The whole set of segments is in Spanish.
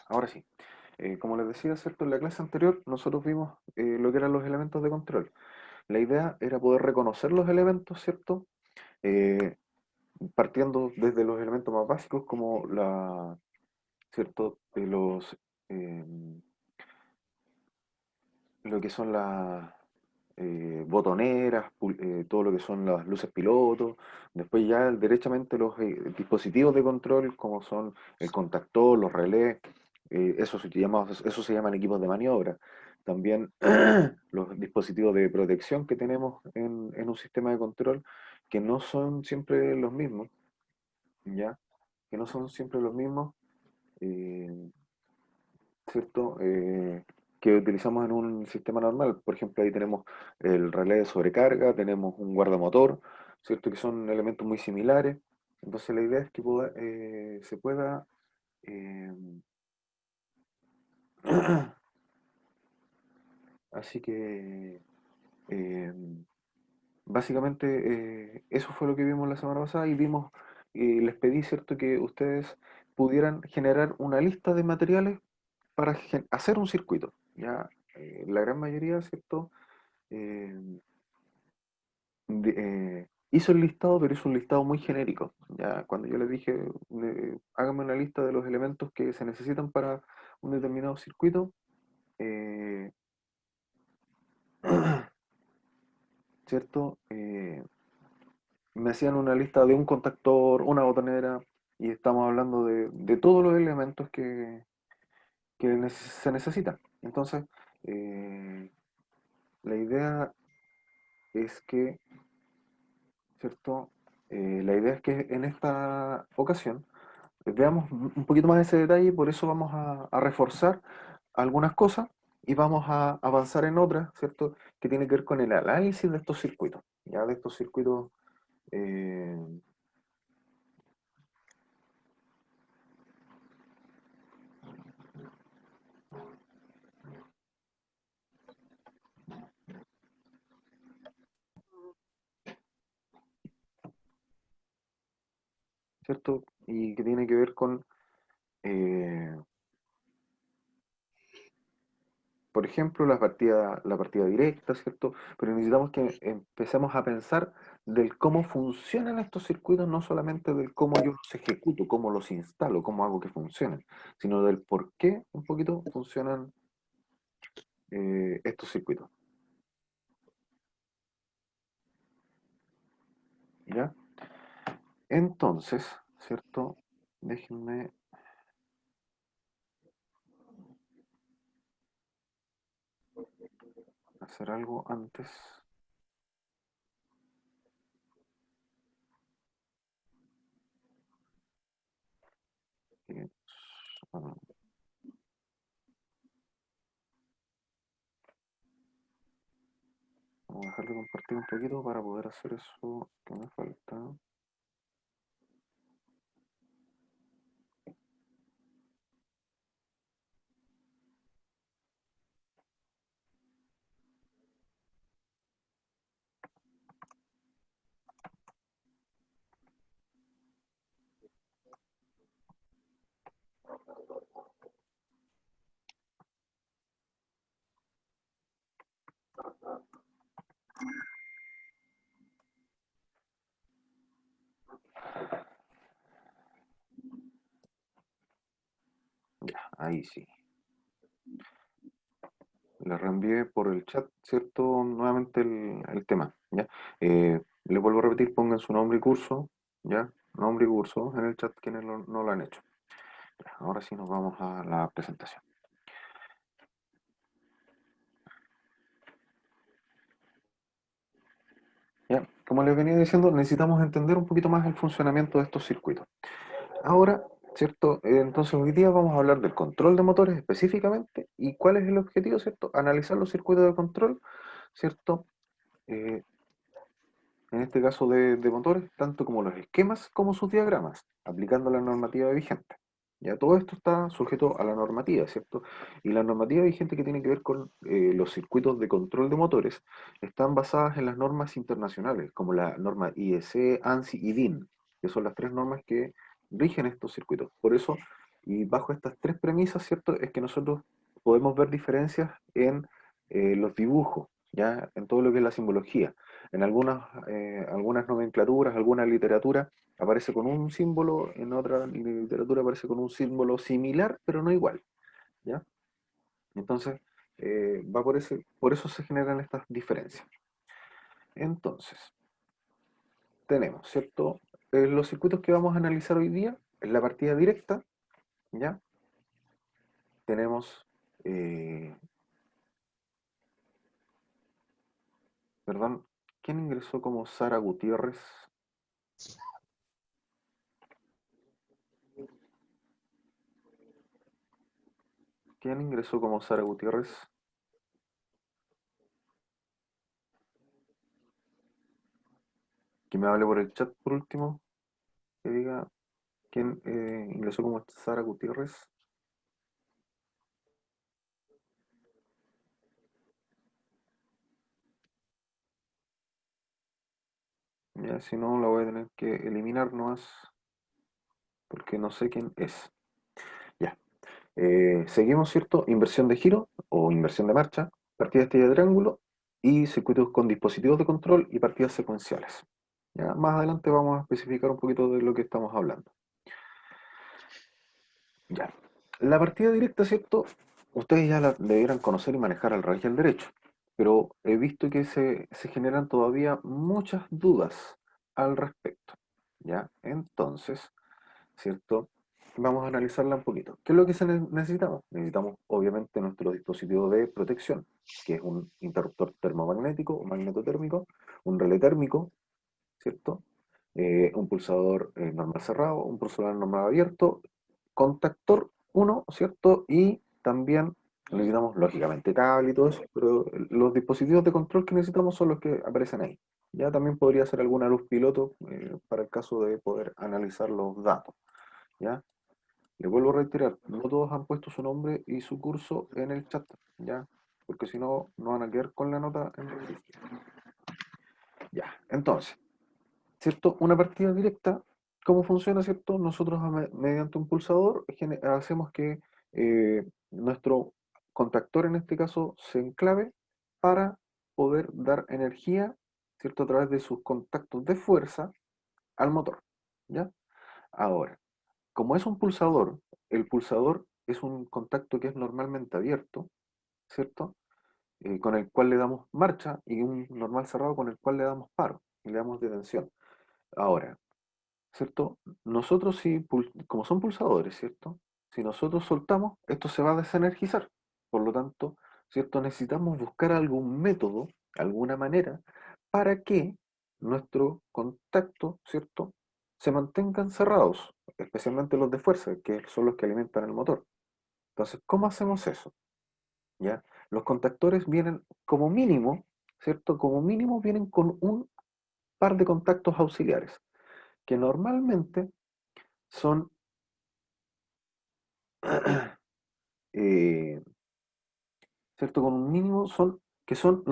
Ahora sí, como les decía, ¿cierto? En la clase anterior nosotros vimos lo que eran los elementos de control. La idea era poder reconocer los elementos, ¿cierto? Eh, Partiendo desde los elementos más básicos como ¿cierto? De lo que son las botoneras, todo lo que son las luces piloto, después ya derechamente los dispositivos de control como son el contactor, los relés, eso se llaman equipos de maniobra. También los dispositivos de protección que tenemos en un sistema de control, que no son siempre los mismos, ¿ya? Que no son siempre los mismos. eh, ¿Cierto? Que utilizamos en un sistema normal. Por ejemplo, ahí tenemos el relé de sobrecarga, tenemos un guardamotor, ¿cierto? Que son elementos muy similares. Entonces la idea es que se pueda... eh, así que eh, básicamente eso fue lo que vimos la semana pasada y vimos, les pedí, ¿cierto? Que ustedes pudieran generar una lista de materiales para hacer un circuito. Ya la gran mayoría, ¿cierto? eh, hizo el listado, pero hizo un listado muy genérico. Ya cuando yo les dije, hágame una lista de los elementos que se necesitan para un determinado circuito, eh, ¿cierto? Me hacían una lista de un contactor, una botonera, y estamos hablando de todos los elementos que se necesitan. Entonces, eh, la idea es que, ¿cierto? La idea es que en esta ocasión veamos un poquito más ese detalle, por eso vamos a reforzar algunas cosas y vamos a avanzar en otras, ¿cierto? Que tiene que ver con el análisis de estos circuitos, ya de estos circuitos, eh, ¿cierto? Y que tiene que ver con, eh, por ejemplo, la partida directa, ¿cierto? Pero necesitamos que empecemos a pensar del cómo funcionan estos circuitos, no solamente del cómo yo los ejecuto, cómo los instalo, cómo hago que funcionen, sino del por qué un poquito funcionan estos circuitos, ¿ya? Entonces, ¿cierto? Déjenme hacer algo antes. Eh, bueno, vamos a dejar de compartir un poquito para poder hacer eso que me falta. Ya, ahí sí. Le reenvié por el chat, ¿cierto? Nuevamente el tema, ¿ya? Les vuelvo a repetir, pongan su nombre y curso, ¿ya? Nombre y curso en el chat quienes no lo han hecho. Ya, ahora sí nos vamos a la presentación. ¿Ya? Como les venía diciendo, necesitamos entender un poquito más el funcionamiento de estos circuitos. Ahora, ¿cierto? Entonces hoy día vamos a hablar del control de motores específicamente y cuál es el objetivo, ¿cierto? Analizar los circuitos de control, ¿cierto? Eh, en este caso de motores, tanto como los esquemas como sus diagramas, aplicando la normativa vigente. Ya todo esto está sujeto a la normativa, ¿cierto? Y la normativa vigente que tiene que ver con los circuitos de control de motores están basadas en las normas internacionales, como la norma IEC, ANSI y DIN, que son las tres normas que rigen estos circuitos. Por eso, Y bajo estas tres premisas, ¿cierto? Es que nosotros podemos ver diferencias en los dibujos, ¿ya? En todo lo que es la simbología. En algunas nomenclaturas, alguna literatura aparece con un símbolo, en otra literatura aparece con un símbolo similar, pero no igual, ¿ya? Entonces, va por eso se generan estas diferencias. Entonces, tenemos, ¿cierto? Los circuitos que vamos a analizar hoy día, en la partida directa, ¿ya? Tenemos, eh, perdón, ¿quién ingresó como Sara Gutiérrez? ¿Quién ingresó como Sara Gutiérrez? Que me hable por el chat por último, que diga quién ingresó como Sara Gutiérrez. Ya, si no, la voy a tener que eliminar nomás, porque no sé quién es. Ya. Seguimos, ¿cierto? Inversión de giro o inversión de marcha, partida estilla de triángulo y circuitos con dispositivos de control y partidas secuenciales. Ya, más adelante vamos a especificar un poquito de lo que estamos hablando. Ya. La partida directa, ¿cierto? Ustedes ya la debieran conocer y manejar al revés y al derecho, pero he visto que se generan todavía muchas dudas al respecto. ¿Ya? Entonces, ¿cierto? Vamos a analizarla un poquito. ¿Qué es lo que necesitamos? Necesitamos, obviamente, nuestro dispositivo de protección, que es un interruptor termomagnético o magnetotérmico, un relé térmico, ¿cierto? Un pulsador normal cerrado, un pulsador normal abierto, contactor uno, ¿cierto? Y también necesitamos, lógicamente, cable y todo eso, pero los dispositivos de control que necesitamos son los que aparecen ahí. Ya también podría ser alguna luz piloto para el caso de poder analizar los datos. ¿Ya? Le vuelvo a reiterar, no todos han puesto su nombre y su curso en el chat, ¿ya? Porque si no, no van a quedar con la nota en registro. Ya, entonces, ¿cierto? Una partida directa, ¿cómo funciona, cierto? Nosotros mediante un pulsador hacemos que nuestro contactor, en este caso, se enclave para poder dar energía, ¿cierto? A través de sus contactos de fuerza al motor, ¿ya? Ahora, como es un pulsador, el pulsador es un contacto que es normalmente abierto, ¿cierto? Con el cual le damos marcha y un normal cerrado con el cual le damos paro y le damos detención. Ahora, ¿cierto? Nosotros si, como son pulsadores, ¿cierto? Si nosotros soltamos, esto se va a desenergizar. Por lo tanto, ¿cierto? Necesitamos buscar algún método, alguna manera, para que nuestro contacto, ¿cierto? Se mantengan cerrados, especialmente los de fuerza, que son los que alimentan el motor. Entonces, ¿cómo hacemos eso? ¿Ya? Los contactores vienen como mínimo, ¿cierto? Como mínimo vienen con un par de contactos auxiliares, que normalmente son eh, ¿cierto? Con un mínimo que son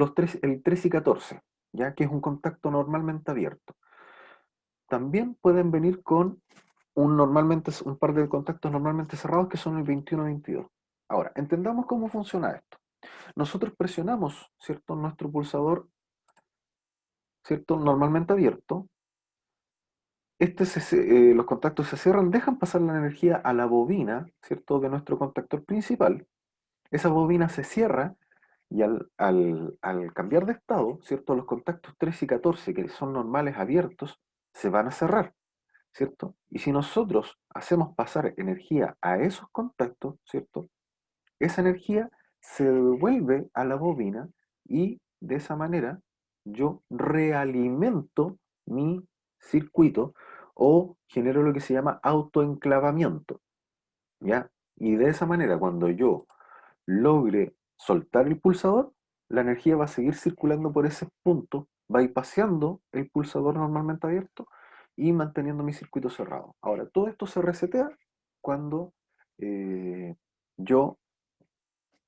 el 3 y 14, ¿ya? Que es un contacto normalmente abierto. También pueden venir con un par de contactos normalmente cerrados que son el 21 y 22. Ahora, entendamos cómo funciona esto. Nosotros presionamos, ¿cierto? Nuestro pulsador, ¿cierto? Normalmente abierto. Los contactos se cierran, dejan pasar la energía a la bobina, ¿cierto? De nuestro contactor principal. Esa bobina se cierra y al cambiar de estado, ¿cierto? Los contactos 3 y 14, que son normales abiertos, se van a cerrar, ¿cierto? Y si nosotros hacemos pasar energía a esos contactos, ¿cierto? Esa energía se devuelve a la bobina y de esa manera yo realimento mi circuito o genero lo que se llama autoenclavamiento, ¿ya? Y de esa manera, cuando yo logre soltar el pulsador, la energía va a seguir circulando por ese punto, va a ir paseando el pulsador normalmente abierto y manteniendo mi circuito cerrado. Ahora, todo esto se resetea cuando yo,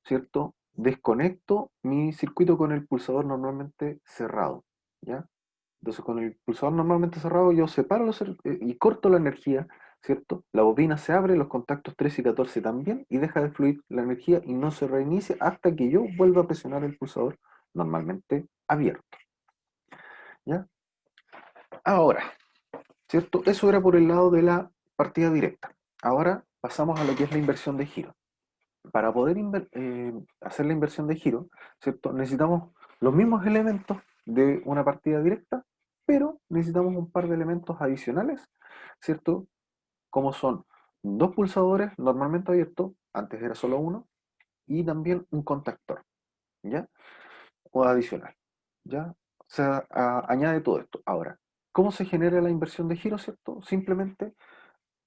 ¿cierto? Desconecto mi circuito con el pulsador normalmente cerrado, ¿ya? Entonces, con el pulsador normalmente cerrado, yo separo y corto la energía ¿cierto? La bobina se abre, los contactos 13 y 14 también, y deja de fluir la energía y no se reinicia hasta que yo vuelva a presionar el pulsador normalmente abierto, ¿ya? Ahora, ¿cierto? Eso era por el lado de la partida directa. Ahora pasamos a lo que es la inversión de giro. Para poder hacer la inversión de giro, ¿cierto? Necesitamos los mismos elementos de una partida directa, pero necesitamos un par de elementos adicionales, ¿cierto? Como son dos pulsadores normalmente abiertos, antes era solo uno, y también un contactor, ¿ya? O adicional, ¿ya? Añade todo esto. Ahora, ¿cómo se genera la inversión de giro, cierto? Simplemente,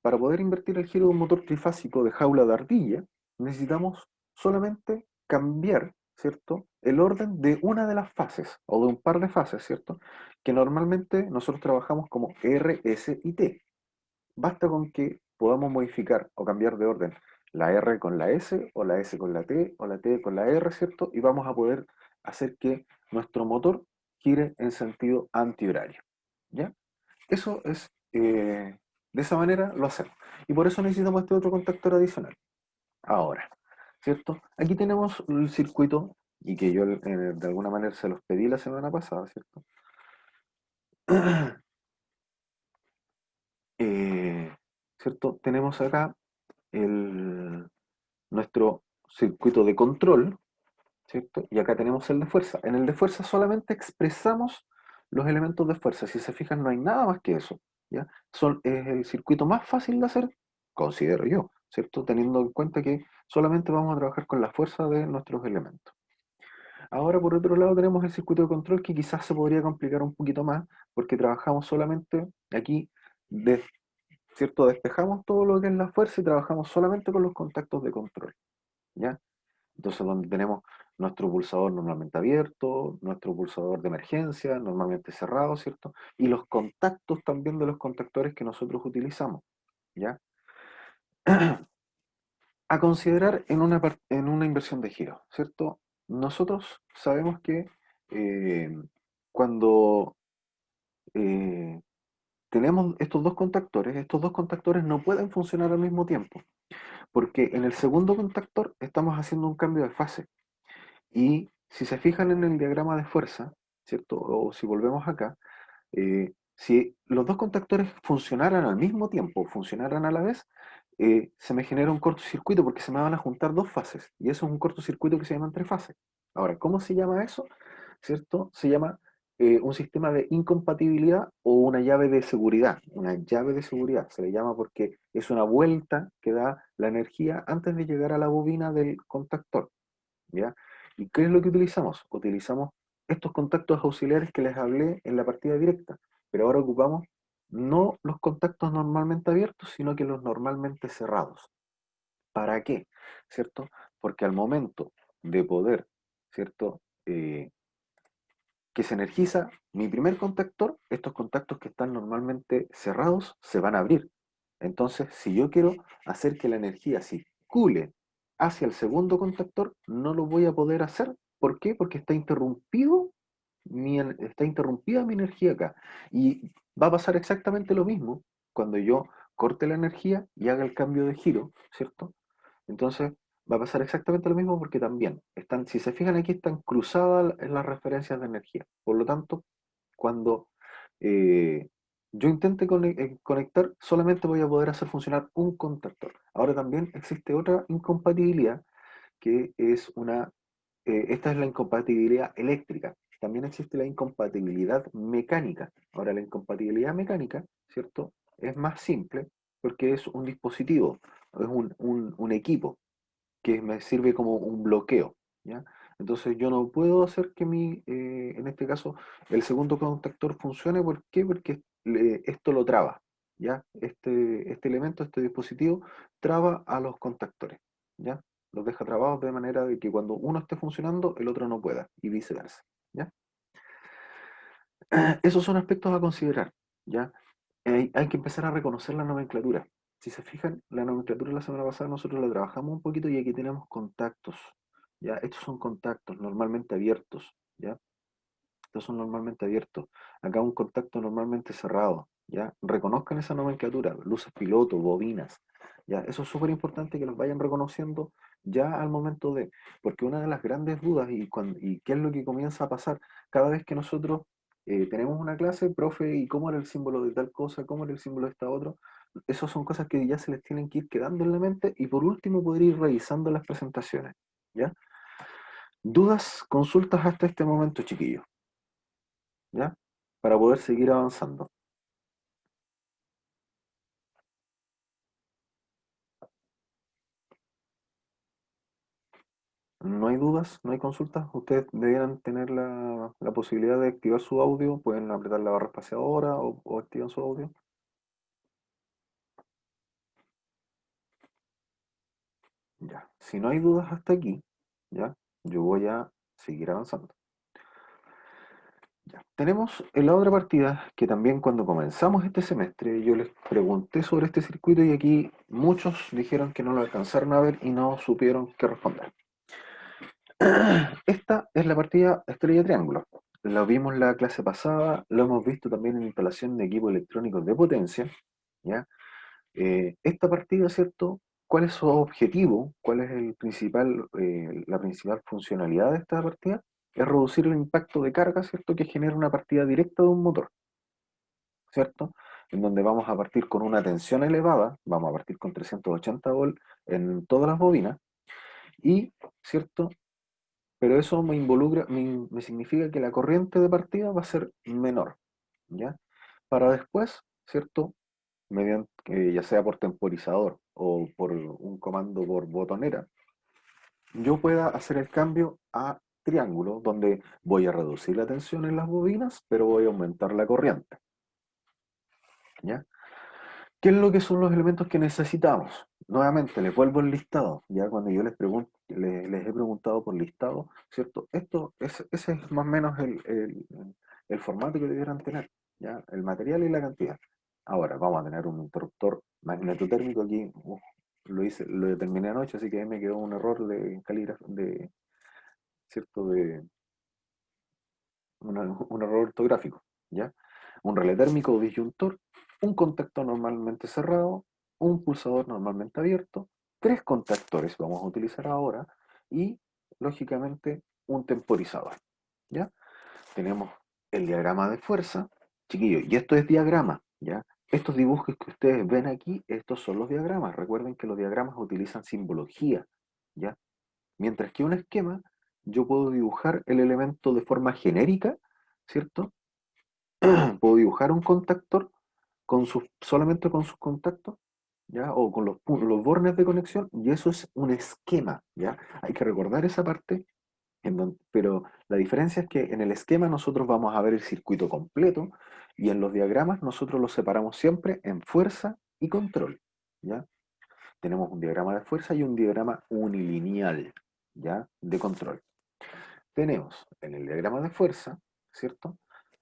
para poder invertir el giro de un motor trifásico de jaula de ardilla, necesitamos solamente cambiar, ¿cierto? El orden de una de las fases, o de un par de fases, ¿cierto? Que normalmente nosotros trabajamos como R, S y T. Basta con que podamos modificar o cambiar de orden la R con la S, o la S con la T, o la T con la R, ¿cierto? Y vamos a poder hacer que nuestro motor gire en sentido antihorario, ¿ya? Eso es, de esa manera lo hacemos. Y por eso necesitamos este otro contactor adicional. Ahora, ¿cierto? Aquí tenemos el circuito, y que yo de alguna manera se los pedí la semana pasada, ¿cierto? Eh, ¿Cierto? Tenemos acá el, nuestro circuito de control, ¿cierto? Y acá tenemos el de fuerza. En el de fuerza solamente expresamos los elementos de fuerza. Si se fijan, no hay nada más que eso, ¿ya? Es el circuito más fácil de hacer, considero yo, ¿cierto? Teniendo en cuenta que solamente vamos a trabajar con la fuerza de nuestros elementos. Ahora, por otro lado, tenemos el circuito de control que quizás se podría complicar un poquito más, porque trabajamos solamente aquí, de, ¿cierto? Despejamos todo lo que es la fuerza y trabajamos solamente con los contactos de control, ¿ya? Entonces, donde tenemos nuestro pulsador normalmente abierto, nuestro pulsador de emergencia normalmente cerrado, ¿cierto? Y los contactos también de los contactores que nosotros utilizamos, ¿ya? A considerar en una inversión de giro, ¿cierto? Nosotros sabemos que eh, cuando eh, tenemos estos dos contactores no pueden funcionar al mismo tiempo, porque en el segundo contactor estamos haciendo un cambio de fase. Y si se fijan en el diagrama de fuerza, ¿cierto? O si volvemos acá, si los dos contactores funcionaran al mismo tiempo, funcionaran a la vez, se me genera un cortocircuito porque se me van a juntar dos fases. Y eso es un cortocircuito que se llama entrefase. Ahora, ¿cómo se llama eso? ¿Cierto? Se llama un sistema de incompatibilidad o una llave de seguridad. Una llave de seguridad se le llama porque es una vuelta que da la energía antes de llegar a la bobina del contactor. ¿Ya? ¿Y qué es lo que utilizamos? Utilizamos estos contactos auxiliares que les hablé en la partida directa, pero ahora ocupamos no los contactos normalmente abiertos, sino que los normalmente cerrados. ¿Para qué? ¿Cierto? Porque al momento de poder, ¿cierto? Que se energiza mi primer contactor, estos contactos que están normalmente cerrados se van a abrir. Entonces, si yo quiero hacer que la energía circule hacia el segundo contactor, no lo voy a poder hacer. ¿Por qué? Porque está interrumpida mi energía acá. Y va a pasar exactamente lo mismo cuando yo corte la energía y haga el cambio de giro, ¿cierto? Entonces va a pasar exactamente lo mismo porque también están, si se fijan aquí, están cruzadas en las referencias de energía. Por lo tanto, cuando eh, yo intente conectar, solamente voy a poder hacer funcionar un contactor. Ahora también existe otra incompatibilidad que es esta es la incompatibilidad eléctrica. También existe la incompatibilidad mecánica. Ahora, la incompatibilidad mecánica, ¿cierto? Es más simple porque es un dispositivo, es un equipo que me sirve como un bloqueo, ¿ya? Entonces yo no puedo hacer que en este caso, el segundo contactor funcione. ¿Por qué? Porque esto lo traba, ¿ya? Este elemento, este dispositivo, traba a los contactores, ¿ya? Los deja trabados de manera de que cuando uno esté funcionando, el otro no pueda, y viceversa, ¿ya? Esos son aspectos a considerar, ¿ya? Hay que empezar a reconocer la nomenclatura. Si se fijan, la nomenclatura la semana pasada nosotros la trabajamos un poquito y aquí tenemos contactos, ¿ya? Estos son contactos normalmente abiertos, ¿ya? Estos son normalmente abiertos. Acá un contacto normalmente cerrado. ¿ya? Reconozcan esa nomenclatura, luces piloto, bobinas, ¿ya? Eso es súper importante que los vayan reconociendo ya al momento de, porque una de las grandes dudas y qué es lo que comienza a pasar cada vez que nosotros tenemos una clase, profe, ¿y cómo era el símbolo de tal cosa? ¿Cómo era el símbolo de esta otra? Esas son cosas que ya se les tienen que ir quedando en la mente y por último poder ir revisando las presentaciones, ¿ya? Dudas, consultas hasta este momento, chiquillos, ¿ya? Para poder seguir avanzando. No hay dudas, no hay consultas. Ustedes debieran tener la posibilidad de activar su audio. Pueden apretar la barra espaciadora o activan su audio. Ya. Si no hay dudas hasta aquí, ya, yo voy a seguir avanzando. Ya. Tenemos en la otra partida que también cuando comenzamos este semestre yo les pregunté sobre este circuito y aquí muchos dijeron que no lo alcanzaron a ver y no supieron qué responder. Esta es la partida estrella triángulo. Lo vimos la clase pasada, lo hemos visto también en instalación de equipos electrónicos de potencia, ¿ya? Esta partida, ¿cierto? ¿Cuál es su objetivo? ¿Cuál es la principal funcionalidad de esta partida? Es reducir el impacto de carga, ¿cierto? Que genera una partida directa de un motor, ¿cierto? En donde vamos a partir con una tensión elevada, vamos a partir con 380 volts en todas las bobinas, y, ¿cierto? Pero eso me significa que la corriente de partida va a ser menor, ¿ya? Para después, ¿cierto? Mediante, ya sea por temporizador o por un comando por botonera, yo pueda hacer el cambio a triángulo, donde voy a reducir la tensión en las bobinas, pero voy a aumentar la corriente, ¿ya? ¿Qué es lo que son los elementos que necesitamos? Nuevamente, les vuelvo el listado. Ya cuando yo les he preguntado por listado, ¿cierto? Ese es más o menos el formato que debieran tener, ¿ya? El material y la cantidad. Ahora, vamos a tener un interruptor magnetotérmico aquí. Lo determiné anoche, así que ahí me quedó un error de ¿cierto? Un error ortográfico, ¿ya? Un relé térmico o disyuntor, un contactor normalmente cerrado, un pulsador normalmente abierto, tres contactores vamos a utilizar ahora y, lógicamente, un temporizador, ¿ya? Tenemos el diagrama de fuerza, chiquillos, y esto es diagrama, ¿ya? Estos dibujos que ustedes ven aquí, estos son los diagramas. Recuerden que los diagramas utilizan simbología, ¿ya? Mientras que un esquema, yo puedo dibujar el elemento de forma genérica, ¿cierto? Puedo dibujar un contactor solamente con sus contactos, ¿ya? O con los bornes de conexión, y eso es un esquema, ¿ya? Hay que recordar esa parte, pero la diferencia es que en el esquema nosotros vamos a ver el circuito completo, y en los diagramas nosotros los separamos siempre en fuerza y control, ¿ya? Tenemos un diagrama de fuerza y un diagrama unilineal, ¿ya? De control. Tenemos en el diagrama de fuerza, ¿cierto?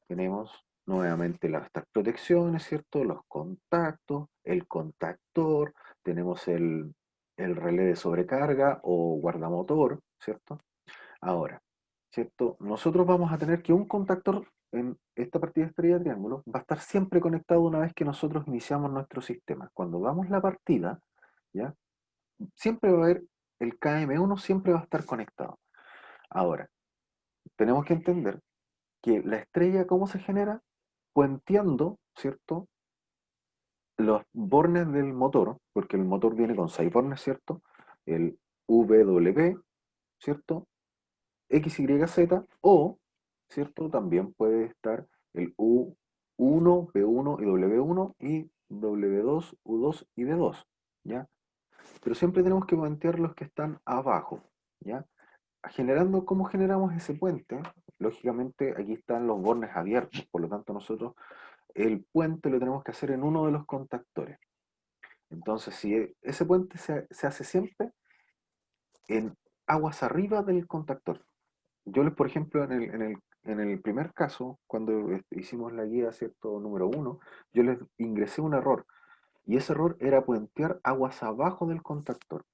Tenemos nuevamente estas protecciones, ¿cierto? Los contactos, el contactor, tenemos el relé de sobrecarga o guardamotor, ¿cierto? Ahora, ¿cierto? Nosotros vamos a tener que un contactor en esta partida de estrella de triángulo va a estar siempre conectado una vez que nosotros iniciamos nuestro sistema. Cuando damos la partida, ¿ya? Siempre va a haber el KM1, siempre va a estar conectado. Ahora, tenemos que entender que la estrella, ¿cómo se genera? Puenteando, ¿cierto? Los bornes del motor, porque el motor viene con 6 bornes, ¿cierto? El VW, ¿cierto? XYZ, o, ¿cierto? También puede estar el U1, P1 y W1 y W2, U2 y D2, ¿ya? Pero siempre tenemos que puentear los que están abajo, ¿ya? ¿Cómo generamos ese puente? Lógicamente aquí están los bornes abiertos, por lo tanto nosotros el puente lo tenemos que hacer en uno de los contactores. Entonces, si ese puente se hace siempre en aguas arriba del contactor. Por ejemplo, en el primer caso, cuando hicimos la guía, ¿cierto? Número uno, yo les ingresé un error, y ese error era puentear aguas abajo del contactor.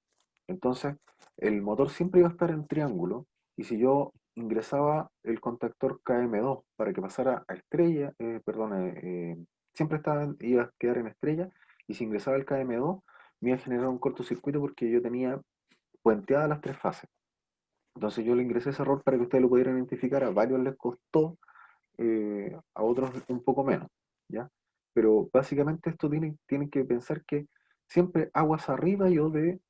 Entonces, el motor siempre iba a estar en triángulo, y si yo ingresaba el contactor KM2 para que pasara a estrella, perdón, siempre iba a quedar en estrella, y si ingresaba el KM2, me iba a generar un cortocircuito porque yo tenía puenteadas las tres fases. Entonces yo le ingresé ese error para que ustedes lo pudieran identificar. A varios les costó, a otros un poco menos, ¿ya? Pero básicamente esto tienen que pensar que siempre aguas arriba yo de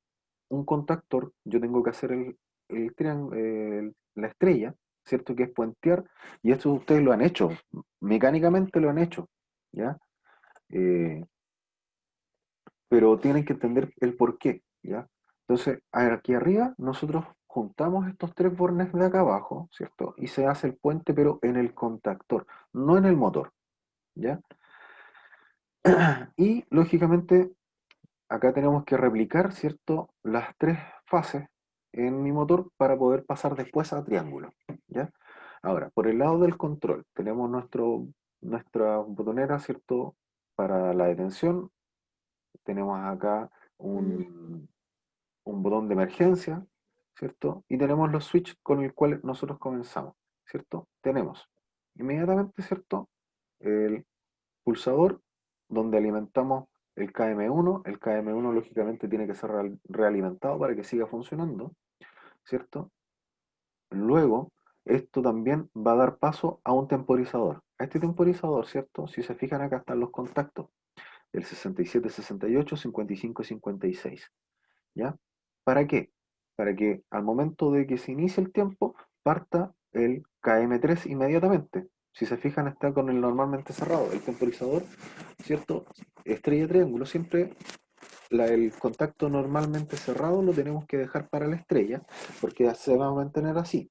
un contactor, yo tengo que hacer la estrella, ¿cierto? Que es puentear, y esto ustedes lo han hecho, mecánicamente lo han hecho, ¿ya? Eh, pero tienen que entender el por qué, ¿ya? Entonces, aquí arriba nosotros juntamos estos tres bornes de acá abajo, ¿cierto? Y se hace el puente, pero en el contactor, no en el motor, ¿ya? Y lógicamente acá tenemos que replicar, ¿cierto? Las tres fases en mi motor para poder pasar después a triángulo, ¿ya? Ahora, por el lado del control, tenemos nuestra botonera, ¿cierto? Para la detención, tenemos acá un botón de emergencia, ¿cierto? Y tenemos los switches con el cual nosotros comenzamos, ¿cierto? Tenemos inmediatamente, ¿cierto? El pulsador donde alimentamos el KM1 lógicamente tiene que ser realimentado para que siga funcionando, ¿cierto? Luego, esto también va a dar paso a un temporizador. A este temporizador, ¿cierto? Si se fijan acá están los contactos, el 67, 68, 55, 56. ¿Ya? ¿Para qué? Para que al momento de que se inicie el tiempo, parta el KM3 inmediatamente. Si se fijan, está con el normalmente cerrado. El temporizador, ¿cierto? Estrella triángulo, siempre el contacto normalmente cerrado lo tenemos que dejar para la estrella, porque se va a mantener así.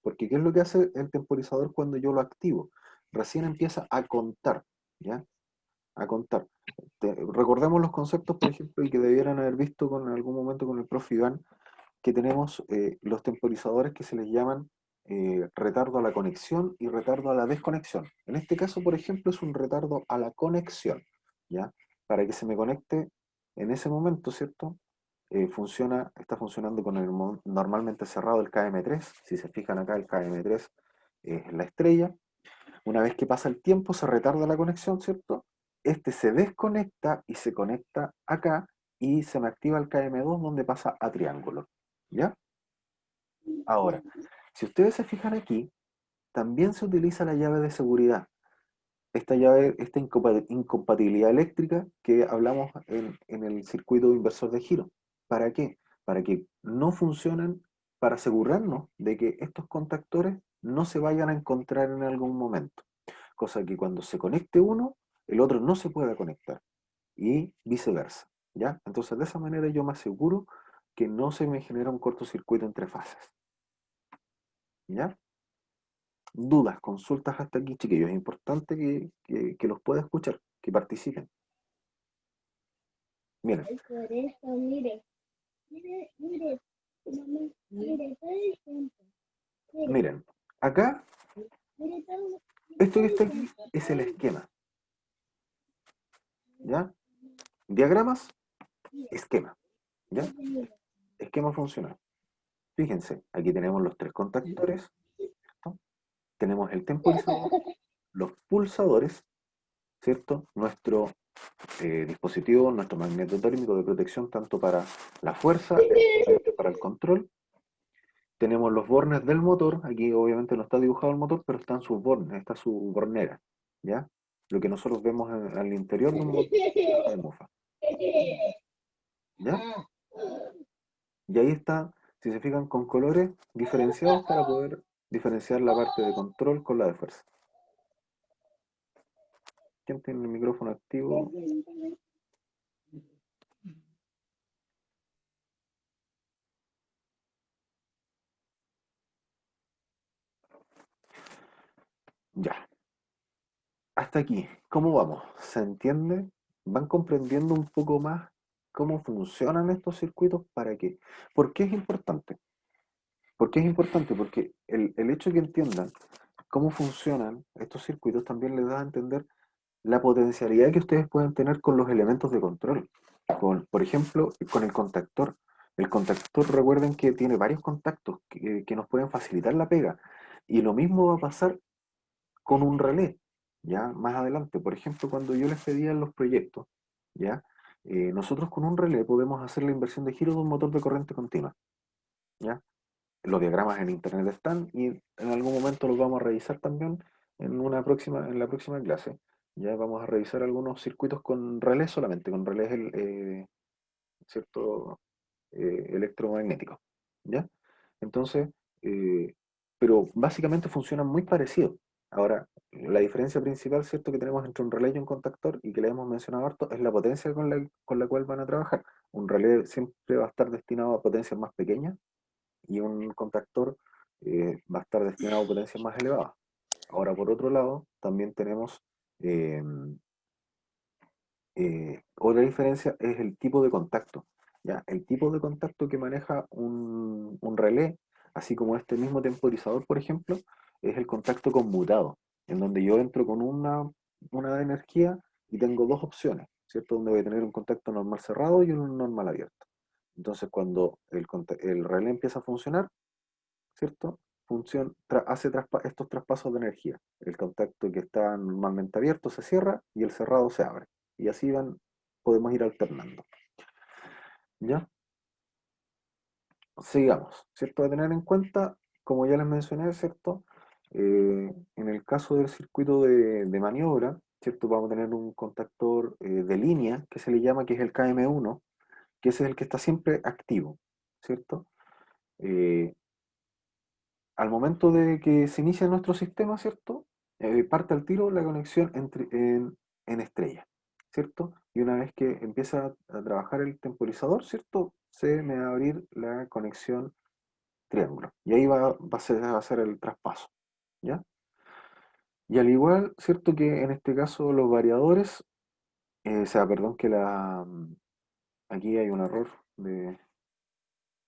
Porque ¿qué es lo que hace el temporizador cuando yo lo activo? Recién empieza a contar, ¿ya? A contar. Recordemos los conceptos, por ejemplo, y que debieran haber visto en algún momento con el profe Iván, que tenemos los temporizadores que se les llaman retardo a la conexión y retardo a la desconexión. En este caso, por ejemplo, es un retardo a la conexión, ¿ya? Para que se me conecte en ese momento, ¿cierto? Está funcionando con el normalmente cerrado el KM3. Si se fijan acá, el KM3 es la estrella. Una vez que pasa el tiempo, se retarda la conexión, ¿cierto? Este se desconecta y se conecta acá y se me activa el KM2 donde pasa a triángulo, ¿ya? Ahora, si ustedes se fijan aquí, también se utiliza la llave de seguridad. Esta incompatibilidad eléctrica que hablamos en el circuito inversor de giro. ¿Para qué? Para que no funcionen, para asegurarnos de que estos contactores no se vayan a encontrar en algún momento. Cosa que cuando se conecte uno, el otro no se pueda conectar. Y viceversa. ¿Ya? Entonces, de esa manera yo me aseguro que no se me genera un cortocircuito entre fases. ¿Ya? Dudas, consultas hasta aquí, chiquillos. Es importante que los pueda escuchar, que participen. Miren, Por eso, mire, mire, mamá, mire, todo el tiempo. miren, acá, Mire todo, esto todo que el está aquí tiempo. es el esquema. ¿Ya? Diagramas, esquema. ¿Ya? Esquema funcional. Fíjense, aquí tenemos los tres contactores, ¿cierto? Tenemos el temporizador, los pulsadores, ¿cierto? Nuestro dispositivo, nuestro magneto térmico de protección, tanto para la fuerza, para el control. Tenemos los bornes del motor, aquí obviamente no está dibujado el motor, pero están sus bornes, está su bornera, ¿ya? Lo que nosotros vemos al interior de un motor de mofa, ¿ya? Y ahí está, si se fijan, con colores diferenciados para poder diferenciar la parte de control con la de fuerza. ¿Quién tiene el micrófono activo? Ya. Hasta aquí, ¿cómo vamos? ¿Se entiende? ¿Van comprendiendo un poco más cómo funcionan estos circuitos? ¿Para qué? ¿Por qué es importante? ¿Por qué es importante? Porque el hecho de que entiendan cómo funcionan estos circuitos también les da a entender la potencialidad que ustedes pueden tener con los elementos de control. Por ejemplo, con el contactor. El contactor, recuerden que tiene varios contactos que nos pueden facilitar la pega. Y lo mismo va a pasar con un relé. ya más adelante. Por ejemplo, cuando yo les pedía en los proyectos, ya, nosotros con un relé podemos hacer la inversión de giro de un motor de corriente continua, ya. Los diagramas en internet están y en algún momento los vamos a revisar también en la próxima clase. Ya vamos a revisar algunos circuitos con relés solamente, con relés ¿cierto? Electromagnéticos, ¿ya? Entonces, eh, pero básicamente funcionan muy parecidos. Ahora, la diferencia principal, ¿cierto?, que tenemos entre un relé y un contactor, y que le hemos mencionado harto, es la potencia con la cual van a trabajar. Un relé siempre va a estar destinado a potencias más pequeñas y un contactor va a estar destinado a potencias más elevadas. Ahora, por otro lado, también tenemos eh, otra diferencia es el tipo de contacto. ¿Ya? El tipo de contacto que maneja un relé, así como este mismo temporizador, por ejemplo, es el contacto conmutado, en donde yo entro con una de energía y tengo dos opciones, ¿cierto? Donde voy a tener un contacto normal cerrado y un normal abierto. Entonces, cuando el relé empieza a funcionar, ¿cierto? Hace estos traspasos de energía. El contacto que está normalmente abierto se cierra y el cerrado se abre. Y así podemos ir alternando. ¿Ya? Sigamos, ¿cierto? A tener en cuenta, como ya les mencioné, ¿cierto? En el caso del circuito de maniobra, ¿cierto? Vamos a tener un contactor de línea, que se le llama, que es el KM1, que ese es el que está siempre activo, ¿cierto? Eh, Al momento de que se inicia nuestro sistema, ¿cierto? Parte al tiro la conexión en estrella, ¿cierto? Y una vez que empieza a trabajar el temporizador, ¿cierto? Se me va a abrir la conexión triángulo. Y ahí va a ser el traspaso, ¿ya? Y al igual, ¿cierto? Que en este caso los variadores, o sea, perdón que aquí hay un error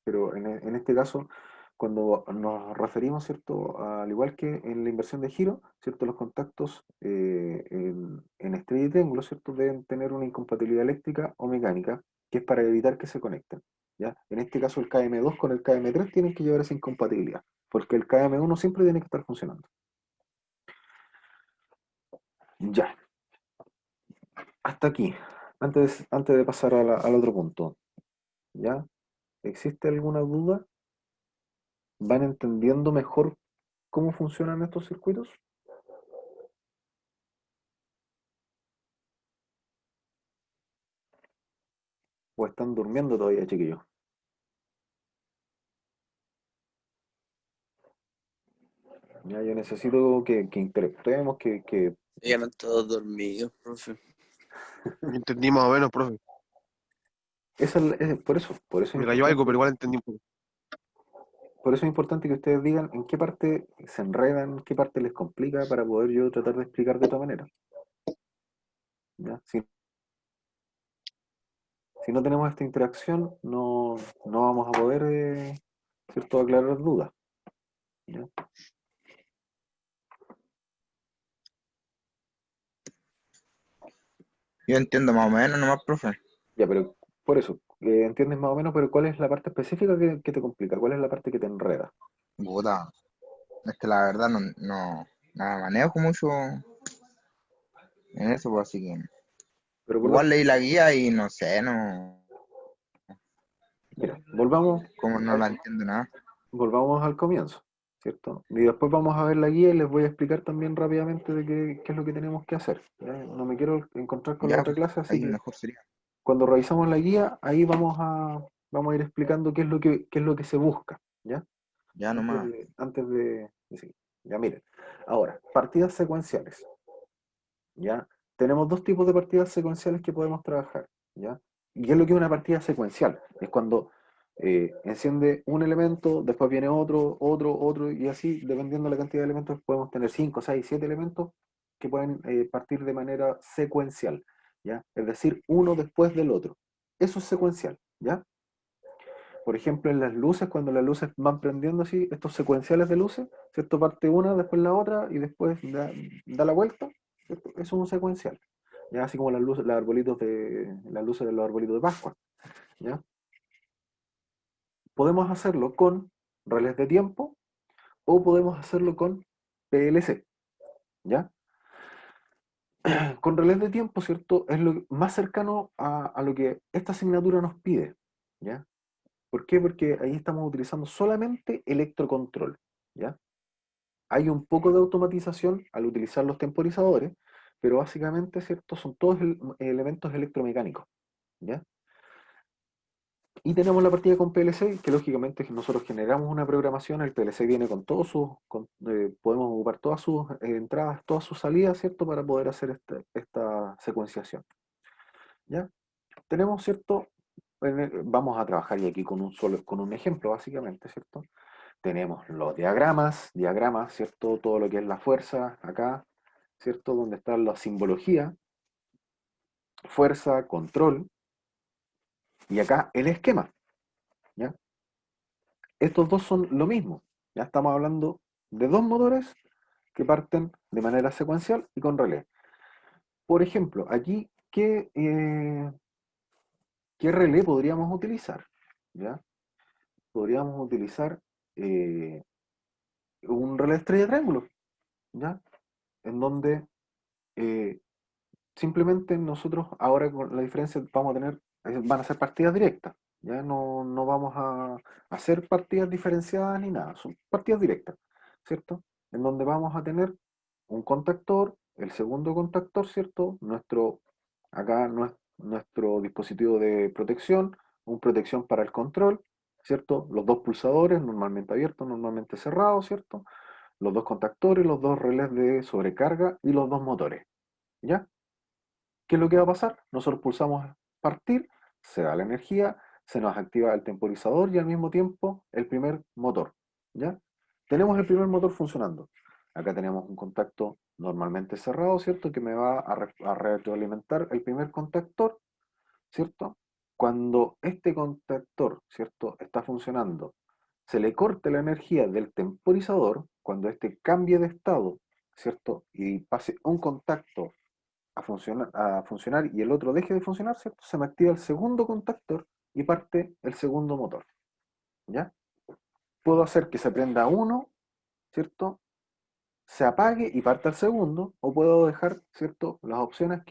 pero en este caso, cuando nos referimos, ¿cierto? Al igual que en la inversión de giro, ¿cierto? Los contactos en estrella y triángulo, ¿cierto? Deben tener una incompatibilidad eléctrica o mecánica, que es para evitar que se conecten, ¿ya? En este caso, el KM2 con el KM3 tienen que llevar esa incompatibilidad, porque el KM1 siempre tiene que estar funcionando. Ya, hasta aquí. Antes de pasar al otro punto, ¿ya? ¿Existe alguna duda? ¿Van entendiendo mejor cómo funcionan estos circuitos? ¿O están durmiendo todavía, chiquillos? Ya, yo necesito que interactuemos, Llegan todos dormidos, profe. Entendí más o menos, profe. por eso es Me cayó algo, pero importante, igual entendí un poco. por eso es importante que ustedes digan en qué parte se enredan, en qué parte les complica para poder yo tratar de explicar de otra manera. ¿Ya? Si no tenemos esta interacción, no vamos a poder, ¿cierto?, aclarar dudas. ¿Ya? Yo entiendo más o menos nomás, profe. Ya, pero por eso, entiendes más o menos, pero ¿cuál es la parte específica que te complica? ¿Cuál es la parte que te enreda? Puta, es que la verdad no me manejo mucho en eso, pues, así que Pero por igual leí la guía y no sé, no, mira, volvamos, como no la entiendo nada. volvamos al comienzo, ¿cierto? Y después vamos a ver la guía y les voy a explicar también rápidamente de qué es lo que tenemos que hacer. ¿Ya? No me quiero encontrar con la Ya, otra pues, clase, así ahí que mejor sería. cuando revisamos la guía, ahí vamos a ir explicando qué es lo que se busca, ¿ya? Ya nomás. Antes de seguir. Ya miren, ahora, partidas secuenciales, ¿ya? Tenemos dos tipos de partidas secuenciales que podemos trabajar, ¿ya? ¿Y qué es lo que es una partida secuencial? Es cuando enciende un elemento, después viene otro, y así, dependiendo de la cantidad de elementos, podemos tener 5, 6, 7 elementos que pueden partir de manera secuencial, ¿ya? Es decir, uno después del otro. Eso es secuencial, ¿ya? Por ejemplo, en las luces, cuando las luces van prendiendo así, estos secuenciales de luces, ¿cierto? Parte una, después la otra, y después da la vuelta, ¿cierto? Eso es un secuencial. ¿Ya? Así como las luces de los arbolitos de Pascua, ¿ya? Podemos hacerlo con relés de tiempo o podemos hacerlo con PLC, ¿ya? con relés de tiempo, ¿cierto? Es lo más cercano a lo que esta asignatura nos pide, ¿ya? ¿Por qué? Porque ahí estamos utilizando solamente electrocontrol, ¿ya? Hay un poco de automatización al utilizar los temporizadores, pero básicamente, ¿cierto? Son todos elementos electromecánicos, ¿ya? Y tenemos la partida con PLC, que lógicamente nosotros generamos una programación, el PLC viene con todos podemos ocupar todas sus entradas, todas sus salidas, ¿cierto? Para poder hacer esta secuenciación, ¿ya? Tenemos, ¿cierto? Vamos a trabajar y aquí con un ejemplo, básicamente, ¿cierto? Tenemos los diagramas, ¿cierto? Todo lo que es la fuerza, acá, ¿cierto? Donde está la simbología, fuerza, control, y acá el esquema, ¿ya? Estos dos son lo mismo, ya estamos hablando de dos motores que parten de manera secuencial y con relé. Por ejemplo, aquí, ¿qué relé podríamos utilizar? ¿Ya? Podríamos utilizar eh, un relé estrella triángulo, ¿ya? En donde eh, simplemente nosotros ahora con la diferencia vamos a tener, van a ser partidas directas, ya no vamos a hacer partidas diferenciadas ni nada, son partidas directas, ¿cierto? En donde vamos a tener un contactor, el segundo contactor, ¿cierto? Acá nuestro dispositivo de protección, una protección para el control, ¿cierto? Los dos pulsadores, normalmente abiertos, normalmente cerrados, ¿cierto? Los dos contactores, los dos relés de sobrecarga y los dos motores, ¿ya? ¿Qué es lo que va a pasar? Nosotros pulsamos partir, se da la energía, se nos activa el temporizador y al mismo tiempo el primer motor, ¿ya? Tenemos el primer motor funcionando. Acá tenemos un contacto normalmente cerrado, ¿cierto? Que me va a retroalimentar el primer contactor, ¿cierto? Cuando este contactor, ¿cierto? Está funcionando, se le corte la energía del temporizador, cuando este cambie de estado, ¿cierto? Y pase un contacto a funcionar y el otro deje de funcionar, ¿cierto? Se me activa el segundo contactor y parte el segundo motor, ¿ya? Puedo hacer que se prenda uno, ¿cierto? Se apague y parta el segundo, o puedo dejar, ¿cierto? Las opciones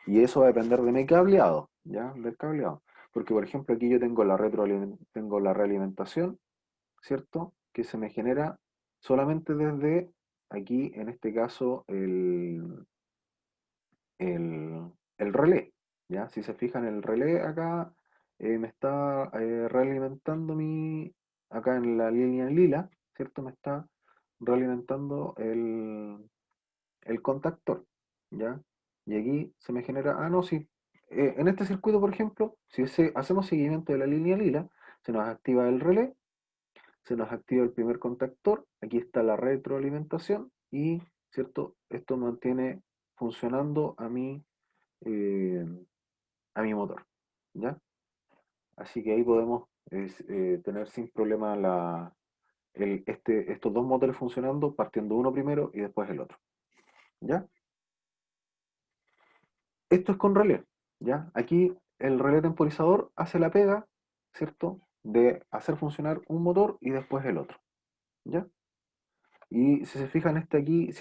y eso va a depender de mi cableado, ¿ya? Del cableado. Porque, por ejemplo, aquí yo tengo la realimentación, ¿cierto? Que se me genera solamente desde aquí, en este caso, el relé, ¿ya? Si se fijan, el relé acá me está realimentando acá en la línea lila, ¿cierto? Me está realimentando el contactor, ¿ya? Y aquí se me genera, no, sí, en este circuito, por ejemplo, si hacemos seguimiento de la línea lila, se nos activa el relé, se nos activa el primer contactor, aquí está la retroalimentación y, ¿cierto? Esto mantiene funcionando eh, a mi motor, ¿ya? Así que ahí podemos tener sin problema estos dos motores funcionando, partiendo uno primero y después el otro, ¿ya? Esto es con relé, ¿ya? Aquí el relé temporizador hace la pega, ¿cierto? De hacer funcionar un motor y después el otro, ¿ya? Y si se fijan, aquí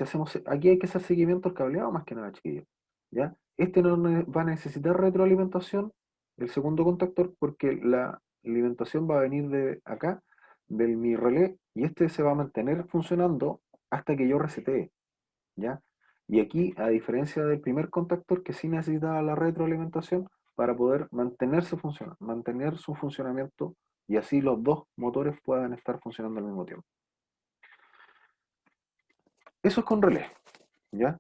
hay que hacer seguimiento al cableado más que nada, chiquillos, ¿ya? Este no va a necesitar retroalimentación, el segundo contactor, porque la alimentación va a venir de acá, del mi relé, y este se va a mantener funcionando hasta que yo resetee, ¿ya? Y aquí, a diferencia del primer contactor que sí necesita la retroalimentación para poder mantener su funcionamiento y así los dos motores puedan estar funcionando al mismo tiempo. Eso es con relé, ¿ya?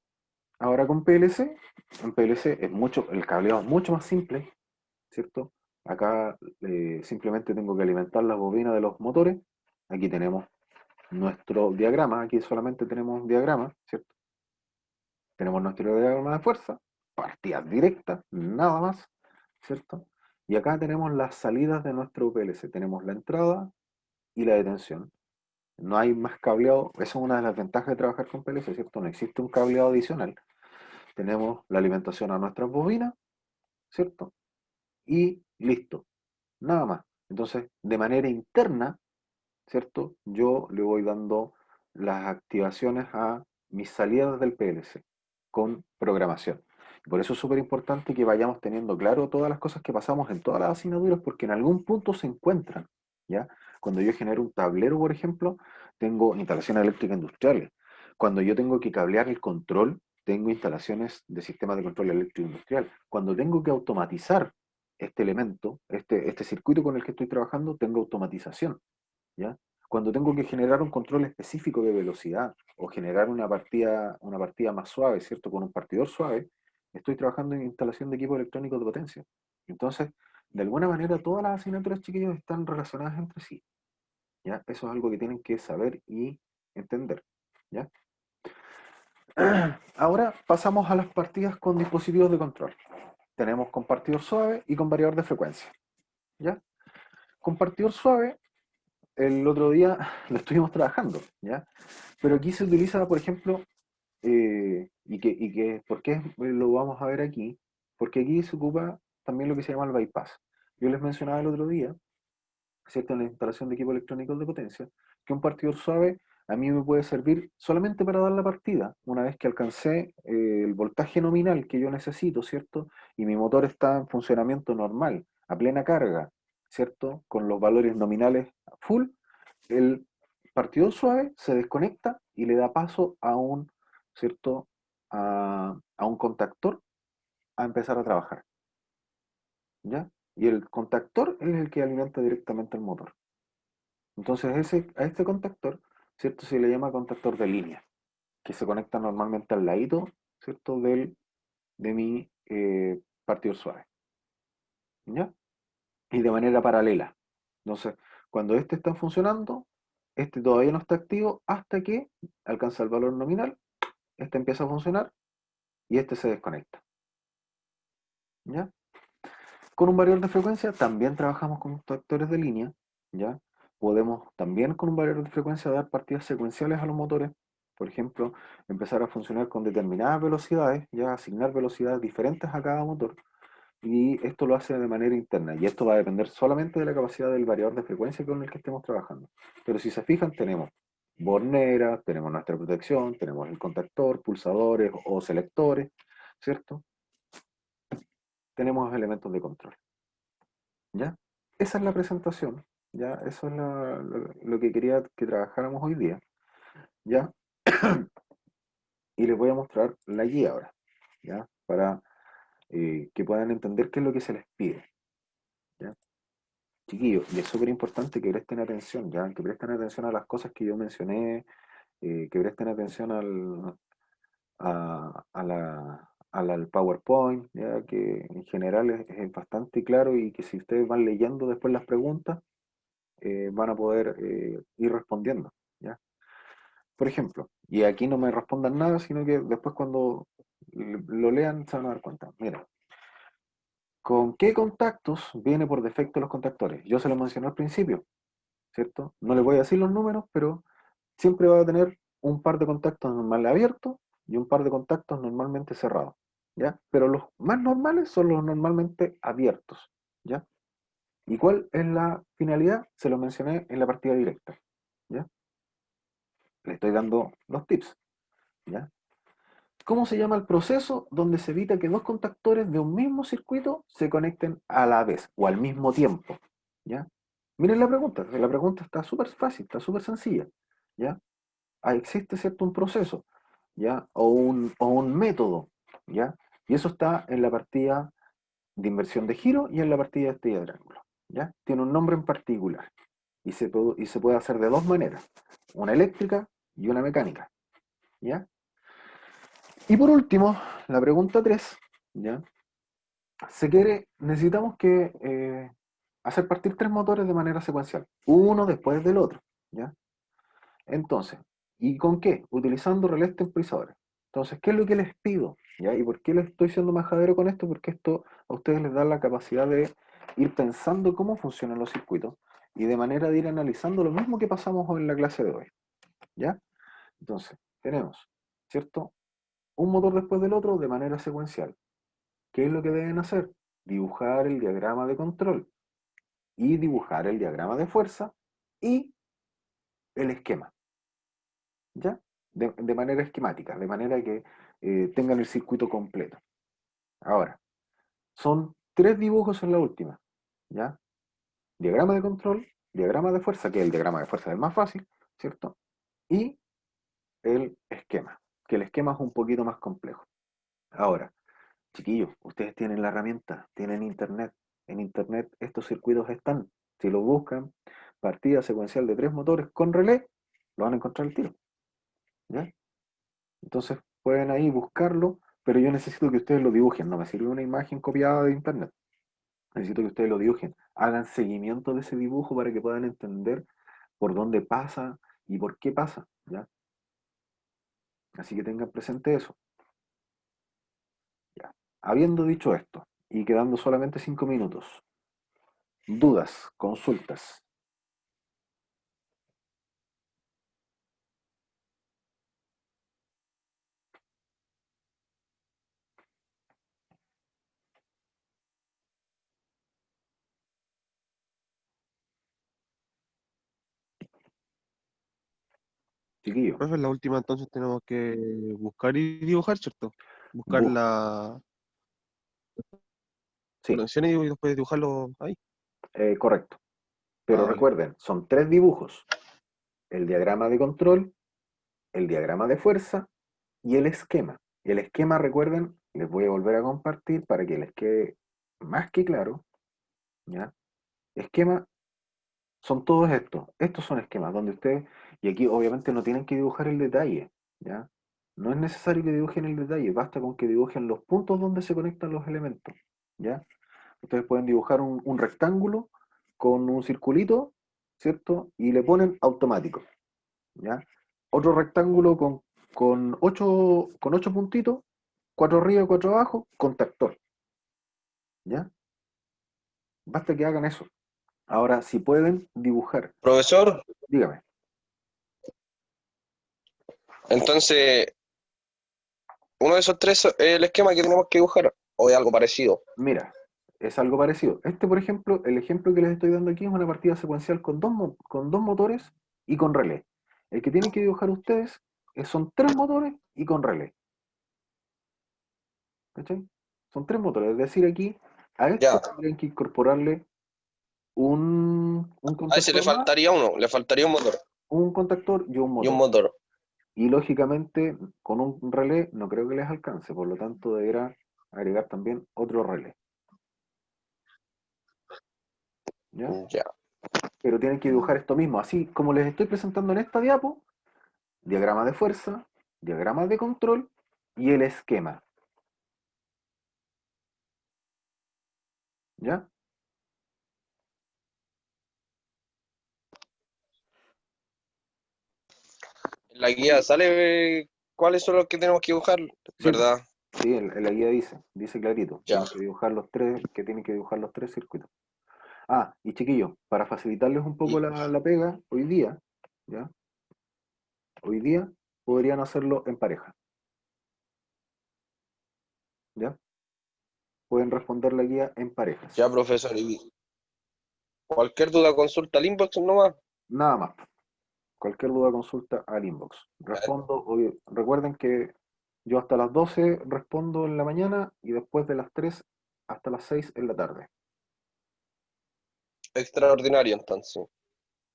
Ahora con PLC, en PLC el cableado es mucho más simple, ¿cierto? Acá simplemente tengo que alimentar las bobinas de los motores. Aquí tenemos nuestro diagrama, aquí solamente tenemos un diagrama, ¿cierto? Tenemos nuestro diagrama de fuerza, partidas directas, nada más, ¿cierto? Y acá tenemos las salidas de nuestro PLC. Tenemos la entrada y la detención. No hay más cableado, esa es una de las ventajas de trabajar con PLC, ¿cierto? No existe un cableado adicional. Tenemos la alimentación a nuestras bobinas, ¿cierto? Y listo, nada más. Entonces, de manera interna, ¿cierto? Yo le voy dando las activaciones a mis salidas del PLC, con programación. Por eso es súper importante que vayamos teniendo claro todas las cosas que pasamos en todas las asignaturas, porque en algún punto se encuentran, ¿ya? Cuando yo genero un tablero, por ejemplo, tengo instalaciones eléctricas industriales. Cuando yo tengo que cablear el control, tengo instalaciones de sistemas de control eléctrico industrial. Cuando tengo que automatizar este elemento, este circuito con el que estoy trabajando, tengo automatización, ¿ya? Cuando tengo que generar un control específico de velocidad o generar una partida más suave, ¿cierto? Con un partidor suave, estoy trabajando en instalación de equipos electrónicos de potencia. Entonces, de alguna manera, todas las asignaturas, chiquillos, están relacionadas entre sí, ¿ya? Eso es algo que tienen que saber y entender, ¿ya? Ahora pasamos a las partidas con dispositivos de control. Tenemos compartidor suave y con variador de frecuencia, ¿ya? Compartidor suave, el otro día lo estuvimos trabajando, ¿ya? Pero aquí se utiliza, por ejemplo, ¿por qué lo vamos a ver aquí? Porque aquí se ocupa también lo que se llama el bypass. Yo les mencionaba el otro día, ¿cierto? En la instalación de equipos electrónicos de potencia, que un partidor suave a mí me puede servir solamente para dar la partida, una vez que alcancé el voltaje nominal que yo necesito, ¿cierto? Y mi motor está en funcionamiento normal, a plena carga, ¿cierto? Con los valores nominales full, el partidor suave se desconecta y le da paso a un, ¿cierto? A un contactor a empezar a trabajar, ¿ya? Y el contactor es el que alimenta directamente el motor. Entonces a este contactor, ¿cierto? Se le llama contactor de línea, que se conecta normalmente al ladito, ¿cierto? De mi partidor suave, ¿ya? Y de manera paralela. Entonces, cuando este está funcionando, este todavía no está activo hasta que alcanza el valor nominal, este empieza a funcionar y este se desconecta, ¿ya? Con un variador de frecuencia también trabajamos con contactores de línea, ¿ya? Podemos también con un variador de frecuencia dar partidas secuenciales a los motores, por ejemplo, empezar a funcionar con determinadas velocidades, ya asignar velocidades diferentes a cada motor, y esto lo hace de manera interna, y esto va a depender solamente de la capacidad del variador de frecuencia con el que estemos trabajando. Pero si se fijan, tenemos borneras, tenemos nuestra protección, tenemos el contactor, pulsadores o selectores, ¿cierto? Tenemos elementos de control, ¿ya? Esa es la presentación, ¿ya? Eso es lo que quería que trabajáramos hoy día, ¿ya? Y les voy a mostrar la guía ahora, ¿ya? Para que puedan entender qué es lo que se les pide, ¿ya? Chiquillos, y es súper importante que presten atención, ¿ya? Que presten atención a las cosas que yo mencioné, que presten atención al PowerPoint, ¿ya? Que en general es bastante claro y que si ustedes van leyendo después las preguntas, van a poder ir respondiendo, ¿ya? Por ejemplo, y aquí no me respondan nada, sino que después cuando lo lean se van a dar cuenta. Mira, ¿con qué contactos viene por defecto los contactores? Yo se los mencioné al principio, ¿cierto? No les voy a decir los números, pero siempre va a tener un par de contactos normales abiertos y un par de contactos normalmente cerrados, ¿ya? Pero los más normales son los normalmente abiertos, ¿ya? ¿Y cuál es la finalidad? Se lo mencioné en la partida directa, ¿ya? Le estoy dando los tips, ¿ya? ¿Cómo se llama el proceso donde se evita que dos contactores de un mismo circuito se conecten a la vez o al mismo tiempo? ¿Ya? Miren la pregunta está súper fácil, está súper sencilla, ¿ya? Existe, ¿cierto? Un proceso, ¿ya? O un método, ¿ya? Y eso está en la partida de inversión de giro y en la partida de estrella de triángulo, ¿ya? Tiene un nombre en particular y se puede hacer de dos maneras, una eléctrica y una mecánica, ¿ya? Y por último, la pregunta 3, ¿ya? Necesitamos que hacer partir tres motores de manera secuencial, uno después del otro, ¿ya? Entonces, ¿y con qué? Utilizando relés temporizadores. Entonces, ¿qué es lo que les pido? ¿Ya? ¿Y por qué les estoy siendo majadero con esto? Porque esto a ustedes les da la capacidad de ir pensando cómo funcionan los circuitos y de manera de ir analizando lo mismo que pasamos en la clase de hoy, ¿ya? Entonces, tenemos, ¿cierto? Un motor después del otro de manera secuencial. ¿Qué es lo que deben hacer? Dibujar el diagrama de control y dibujar el diagrama de fuerza y el esquema, ¿ya? De manera esquemática, de manera que tengan el circuito completo. Ahora, son 3 dibujos en la última, ¿ya? Diagrama de control, diagrama de fuerza, que el diagrama de fuerza es el más fácil, ¿cierto? Y el esquema, que el esquema es un poquito más complejo. Ahora, chiquillos, ustedes tienen la herramienta, tienen internet. En internet estos circuitos están. Si los buscan, partida secuencial de 3 motores con relé, lo van a encontrar al tiro, ¿ya? Entonces pueden ahí buscarlo, pero yo necesito que ustedes lo dibujen. No me sirve una imagen copiada de internet. Necesito que ustedes lo dibujen. Hagan seguimiento de ese dibujo para que puedan entender por dónde pasa y por qué pasa, ¿ya? Así que tengan presente eso. Ya. Habiendo dicho esto, y quedando solamente 5 minutos, dudas, consultas. Chiquillo, Profe, en la última entonces tenemos que buscar y dibujar, ¿cierto? Buscar bu- la sí, dimensión y después dibujarlo ahí. correcto. Pero Ah, vale. recuerden, son 3 dibujos. El diagrama de control, el diagrama de fuerza y el esquema. El esquema, recuerden, les voy a volver a compartir para que les quede más que claro, ¿ya? Esquema son todos estos. Estos son esquemas donde ustedes, y aquí obviamente no tienen que dibujar el detalle, ¿ya? No es necesario que dibujen el detalle, basta con que dibujen los puntos donde se conectan los elementos, ¿ya? Ustedes pueden dibujar un rectángulo con un circulito, ¿cierto? Y le ponen automático, ¿ya? Otro rectángulo con ocho puntitos, 4 arriba y 4 abajo, con tractor, ¿ya? Basta que hagan eso. Ahora, si pueden dibujar, Profesor, dígame, entonces, uno de esos tres es el esquema que tenemos que dibujar, o es algo parecido. mira, es algo parecido. Este, por ejemplo, el ejemplo que les estoy dando aquí es una partida secuencial con dos motores y con relé. El que tienen que dibujar ustedes son 3 motores y con relé. ¿Cachai? Son 3 motores. Es decir, aquí a esto Ya. tendrían que incorporarle un A ese le contactor más, faltaría uno, le faltaría un contactor y un y un motor. motor. Y lógicamente, con un relé no creo que les alcance, por lo tanto deberá agregar también otro relé. ¿Ya? Ya. Pero tienen que dibujar esto mismo, así como les estoy presentando en esta diapo, diagrama de fuerza, diagrama de control y el esquema. ¿Ya? En la guía sale cuáles son los que tenemos que dibujar, Sí, pues, ¿verdad? sí, en la guía dice clarito, Ya. tienen que dibujar los 3 circuitos. Ah, y chiquillos, para facilitarles un poco Y la pega, hoy día, ¿ya? Hoy día podrían hacerlo en pareja, ¿ya? Pueden responder la guía en parejas. ya, profesor, y cualquier duda consulta al inbox nomás. Nada más. Cualquier duda consulta al inbox. Ya, Respondo, hoy, recuerden que yo hasta las 12 respondo en la mañana y después de las 3 hasta las 6 en la tarde. extraordinario entonces.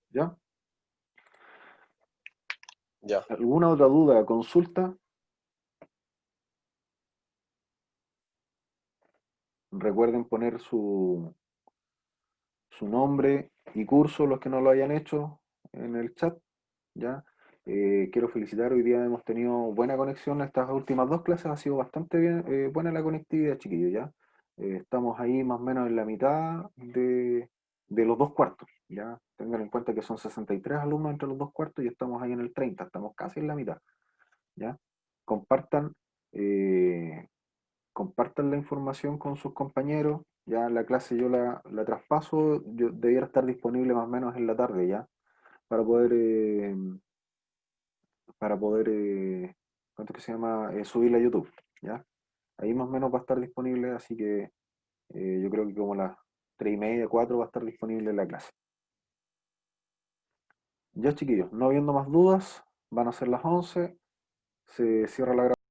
¿Ya? Ya. ¿Alguna otra duda, consulta? Recuerden poner su nombre y curso, los que no lo hayan hecho, en el chat. ¿Ya? Quiero felicitar, hoy día hemos tenido buena conexión, estas últimas 2 clases ha sido bastante bien, buena la conectividad, chiquillos, ¿ya? Estamos ahí más o menos en la mitad de los 2 cuartos, ¿ya? Tengan en cuenta que son 63 alumnos entre los 2 cuartos y estamos ahí en el 30, estamos casi en la mitad, ¿ya? Compartan, eh, compartan la información con sus compañeros, ya la clase yo la traspaso, yo debiera estar disponible más o menos en la tarde, ¿ya? Para poder... ¿cuánto que se llama? Subirla a YouTube, ¿ya? Ahí más o menos va a estar disponible, así que yo creo que como las 3:30, 4 va a estar disponible la clase. Ya chiquillos, no habiendo más dudas, van a ser las 11, se cierra la grabación.